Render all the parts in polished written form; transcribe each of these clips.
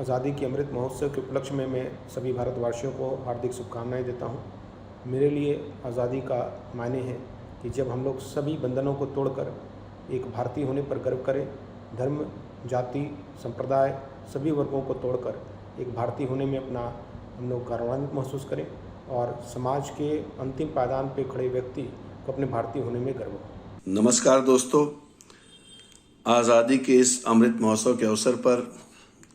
आज़ादी के अमृत महोत्सव के उपलक्ष्य में मैं सभी भारतवासियों को हार्दिक शुभकामनाएं देता हूं। मेरे लिए आज़ादी का मायने है कि जब हम लोग सभी बंधनों को तोड़कर एक भारतीय होने पर गर्व करें, धर्म, जाति, संप्रदाय सभी वर्गों को तोड़कर एक भारतीय होने में अपना हम लोग गौरवान्वित महसूस करें और समाज के अंतिम पायदान पर खड़े व्यक्ति को अपने भारतीय होने में गर्व हो। नमस्कार दोस्तों, आज़ादी के इस अमृत महोत्सव के अवसर पर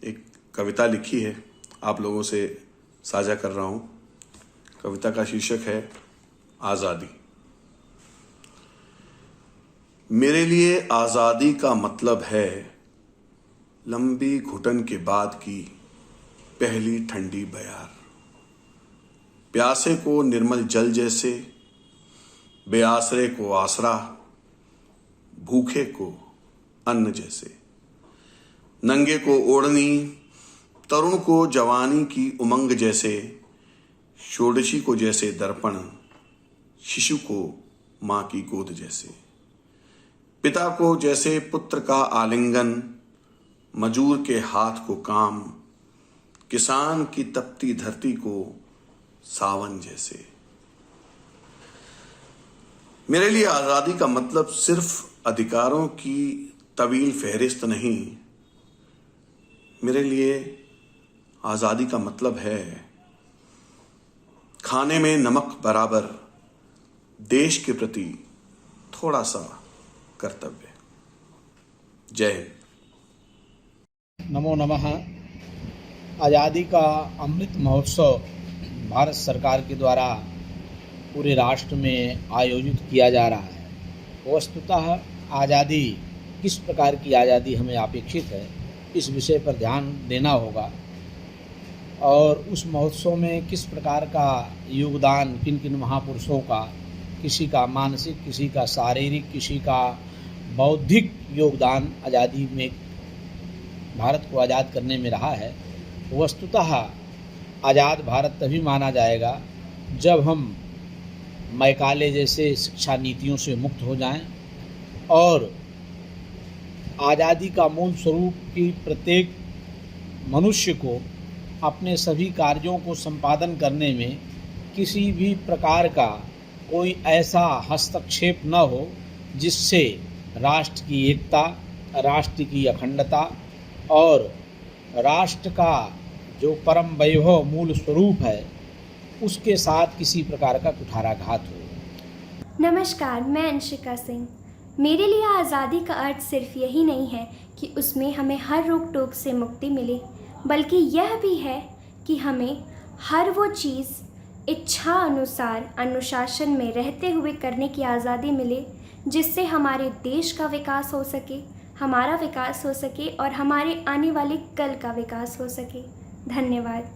एक कविता लिखी है, आप लोगों से साझा कर रहा हूँ। कविता का शीर्षक है आज़ादी। मेरे लिए आज़ादी का मतलब है लंबी घुटन के बाद की पहली ठंडी बयार, प्यासे को निर्मल जल जैसे, बेआसरे को आसरा, भूखे को अन्न जैसे, नंगे को ओढ़नी, तरुण को जवानी की उमंग जैसे, षोडशी को जैसे दर्पण, शिशु को मां की गोद जैसे, पिता को जैसे पुत्र का आलिंगन, मजूर के हाथ को काम, किसान की तपती धरती को सावन जैसे। मेरे लिए आज़ादी का मतलब सिर्फ अधिकारों की तवील फहरिस्त नहीं, मेरे लिए आज़ादी का मतलब है खाने में नमक बराबर देश के प्रति थोड़ा सा कर्तव्य। जय हिंद। नमो नमः। आज़ादी का अमृत महोत्सव भारत सरकार के द्वारा पूरे राष्ट्र में आयोजित किया जा रहा है। वस्तुतः आज़ादी, किस प्रकार की आज़ादी हमें अपेक्षित है, इस विषय पर ध्यान देना होगा और उस महोत्सव में किस प्रकार का योगदान किन किन महापुरुषों का, किसी का मानसिक, किसी का शारीरिक, किसी का बौद्धिक योगदान आज़ादी में, भारत को आज़ाद करने में रहा है। वस्तुतः आज़ाद भारत तभी माना जाएगा जब हम मैकाले जैसे शिक्षा नीतियों से मुक्त हो जाएं और आज़ादी का मूल स्वरूप कि प्रत्येक मनुष्य को अपने सभी कार्यों को संपादन करने में किसी भी प्रकार का कोई ऐसा हस्तक्षेप न हो जिससे राष्ट्र की एकता, राष्ट्र की अखंडता और राष्ट्र का जो परम वैभव मूल स्वरूप है उसके साथ किसी प्रकार का कुठाराघात हो। नमस्कार, मैं अंशिका सिंह। मेरे लिए आज़ादी का अर्थ सिर्फ यही नहीं है कि उसमें हमें हर रोक टोक से मुक्ति मिले, बल्कि यह भी है कि हमें हर वो चीज़ इच्छा अनुसार अनुशासन में रहते हुए करने की आज़ादी मिले जिससे हमारे देश का विकास हो सके, हमारा विकास हो सके और हमारे आने वाले कल का विकास हो सके। धन्यवाद।